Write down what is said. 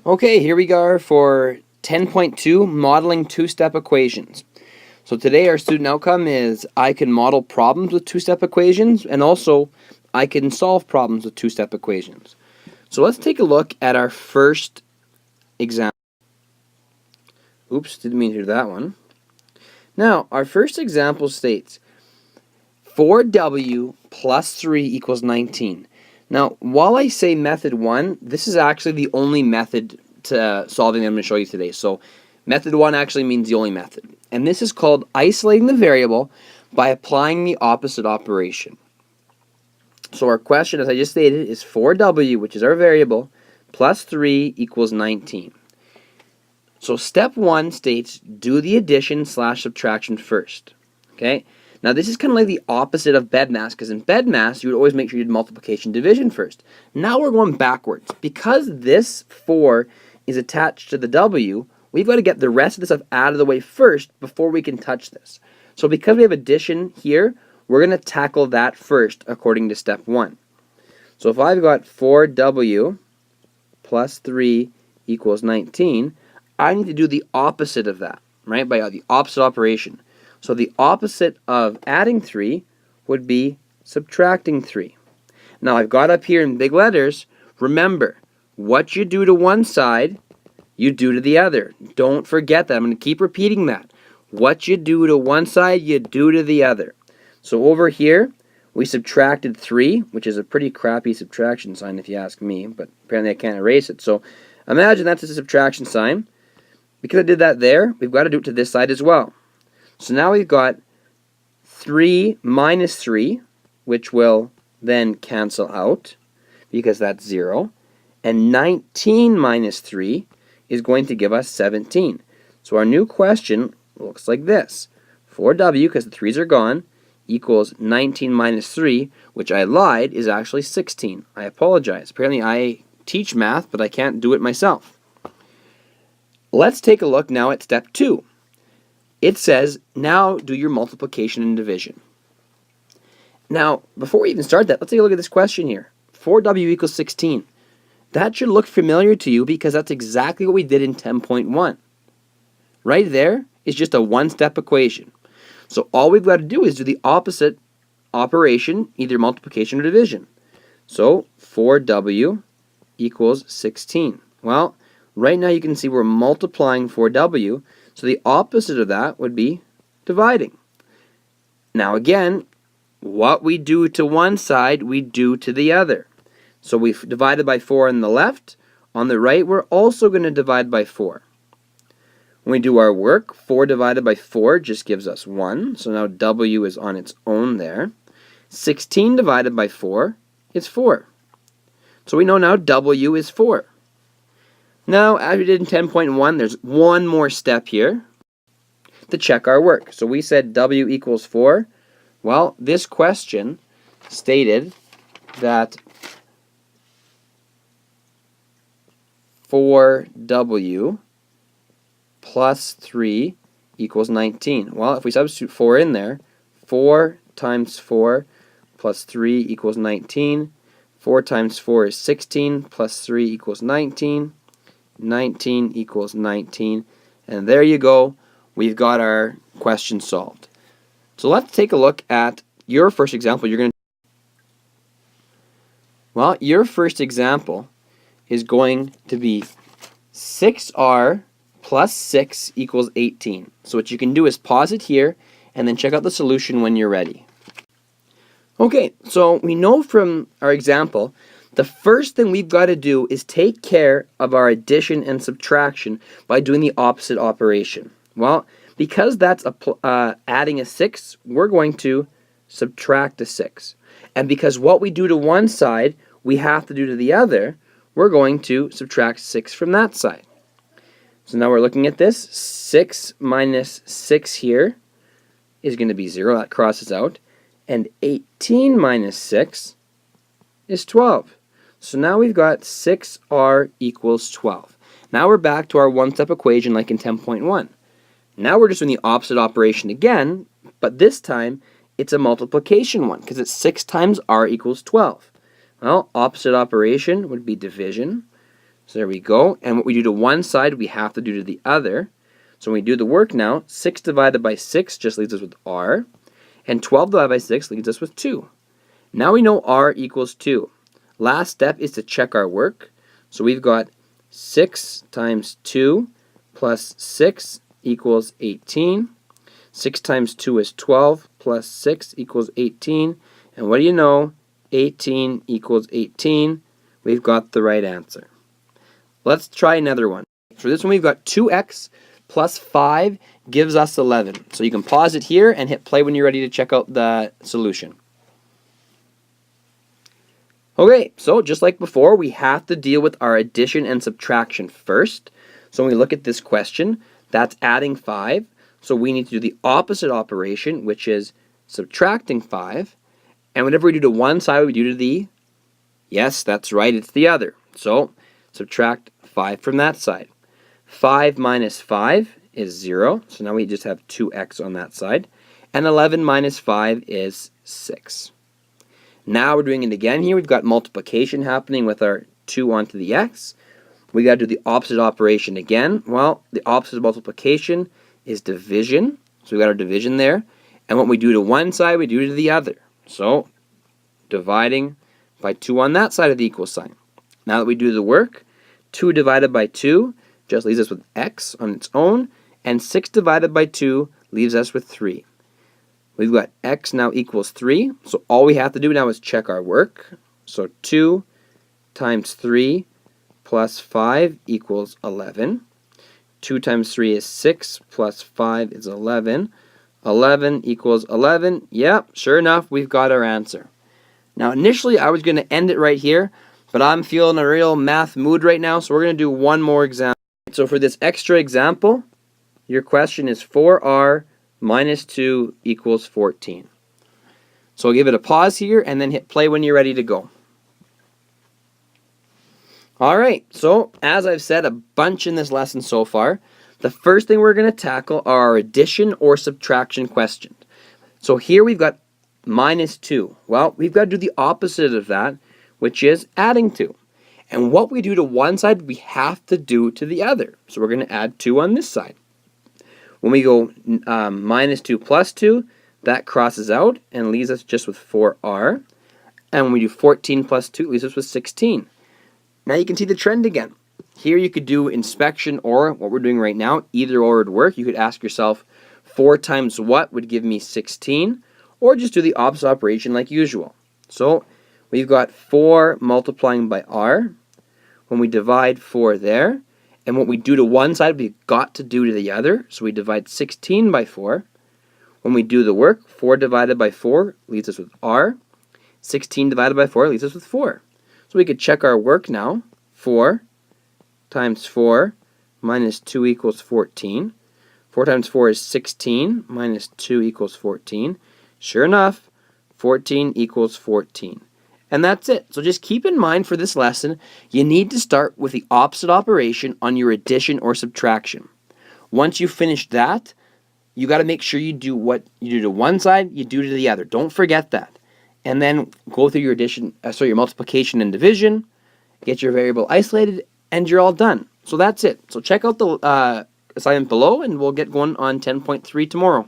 Okay, here we go for 10.2, modeling two-step equations. So today our student outcome is I can model problems with two-step equations, and also I can solve problems with two-step equations. So let's take a look at our first example. Oops, didn't mean to do that one. Now, our first example states 4w plus 3 equals 19. Now, while I say method 1, this is actually the only method to solving that I'm going to show you today. So, method 1 actually means the only method. And this is called isolating the variable by applying the opposite operation. So, our question, as I just stated, is 4w, which is our variable, plus 3 equals 19. So, step 1 states do the addition / subtraction first. Okay? Now, this is kind of like the opposite of BEDMAS, because in BEDMAS, you would always make sure you did multiplication division first. Now we're going backwards. Because this 4 is attached to the W, we've got to get the rest of the stuff out of the way first before we can touch this. So because we have addition here, we're going to tackle that first according to step 1. So if I've got 4W plus 3 equals 19, I need to do the opposite of that, right? By the opposite operation. So the opposite of adding 3 would be subtracting 3. Now I've got up here in big letters, remember, what you do to one side, you do to the other. Don't forget that. I'm going to keep repeating that. What you do to one side, you do to the other. So over here, we subtracted 3, which is a pretty crappy subtraction sign if you ask me, but apparently I can't erase it. So imagine that's a subtraction sign. Because I did that there, we've got to do it to this side as well. So now we've got 3 minus 3, which will then cancel out because that's 0. And 19 minus 3 is going to give us 17. So our new question looks like this. 4w, because the 3's are gone, equals 19 minus 3, which I lied, is actually 16. I apologize. Apparently I teach math, but I can't do it myself. Let's take a look now at step 2. It says, now do your multiplication and division. Now, before we even start that, let's take a look at this question here. 4w equals 16. That should look familiar to you because that's exactly what we did in 10.1. Right there is just a one-step equation. So all we've got to do is do the opposite operation, either multiplication or division. So 4w equals 16. Well, right now you can see we're multiplying 4w, so the opposite of that would be dividing. Now again, what we do to one side, we do to the other. So we've divided by 4 on the left. On the right, we're also going to divide by 4. When we do our work, 4 divided by 4 just gives us 1. So now w is on its own there. 16 divided by 4 is 4. So we know now w is 4. Now, as we did in 10.1, there's one more step here to check our work. So we said w equals 4. Well, this question stated that 4w plus 3 equals 19. Well, if we substitute 4 in there, 4 times 4 plus 3 equals 19. 4 times 4 is 16 plus 3 equals 19. 19 equals 19. And there you go. We've got our question solved. So let's take a look at your first example. Your first example is going to be 6r plus 6 equals 18. So what you can do is pause it here and then check out the solution when you're ready. Okay, so we know from our example, the first thing we've got to do is take care of our addition and subtraction by doing the opposite operation. Well, because that's adding a 6, we're going to subtract a 6. And because what we do to one side, we have to do to the other, we're going to subtract 6 from that side. So now we're looking at this. 6 minus 6 here is going to be 0. That crosses out. And 18 minus 6 is 12. So now we've got 6r equals 12. Now we're back to our one-step equation like in 10.1. Now we're just doing the opposite operation again, but this time it's a multiplication one because it's 6 times r equals 12. Well, opposite operation would be division. So there we go. And what we do to one side, we have to do to the other. So when we do the work now, 6 divided by 6 just leaves us with r. And 12 divided by 6 leaves us with 2. Now we know r equals 2. Last step is to check our work. So we've got 6 times 2 plus 6 equals 18. 6 times 2 is 12 plus 6 equals 18. And what do you know? 18 equals 18. We've got the right answer. Let's try another one. For this one, we've got 2x plus 5 gives us 11. So you can pause it here and hit play when you're ready to check out the solution. Okay, so just like before, we have to deal with our addition and subtraction first. So when we look at this question, that's adding 5. So we need to do the opposite operation, which is subtracting 5. And whatever we do to one side, we do to the, yes, that's right, it's the other. So subtract 5 from that side. 5 minus 5 is 0. So now we just have 2x on that side. And 11 minus 5 is 6. Now we're doing it again here. We've got multiplication happening with our 2 onto the x. We got to do the opposite operation again. Well, the opposite of multiplication is division. So we got our division there. And what we do to one side, we do to the other. So dividing by 2 on that side of the equal sign. Now that we do the work, 2 divided by 2 just leaves us with x on its own. And 6 divided by 2 leaves us with 3. We've got x now equals 3. So all we have to do now is check our work. So 2 times 3 plus 5 equals 11. 2 times 3 is 6 plus 5 is 11. 11 equals 11. Yep, sure enough, we've got our answer. Now initially I was going to end it right here, but I'm feeling a real math mood right now, so we're going to do one more example. So for this extra example, your question is 4r minus 2 equals 14. So I'll give it a pause here and then hit play when you're ready to go. Alright, so as I've said a bunch in this lesson so far, the first thing we're going to tackle are our addition or subtraction questions. So here we've got minus 2. Well, we've got to do the opposite of that, which is adding 2. And what we do to one side, we have to do to the other. So we're going to add 2 on this side. When we go minus 2 plus 2, that crosses out and leaves us just with 4r. And when we do 14 plus 2, it leaves us with 16. Now you can see the trend again. Here you could do inspection or what we're doing right now. Either or would work. You could ask yourself, 4 times what would give me 16? Or just do the opposite operation like usual. So we've got 4 multiplying by r. When we divide 4 there, and what we do to one side, we've got to do to the other. So we divide 16 by 4. When we do the work, 4 divided by 4 leaves us with r. 16 divided by 4 leaves us with 4. So we could check our work now. 4 times 4 minus 2 equals 14. 4 times 4 is 16 minus 2 equals 14. Sure enough, 14 equals 14. And that's it. So just keep in mind for this lesson, you need to start with the opposite operation on your addition or subtraction. Once you finish that, you got to make sure you do what you do to one side, you do to the other. Don't forget that. And then go through your your multiplication and division, get your variable isolated, and you're all done. So that's it. So check out the assignment below, and we'll get going on 10.3 tomorrow.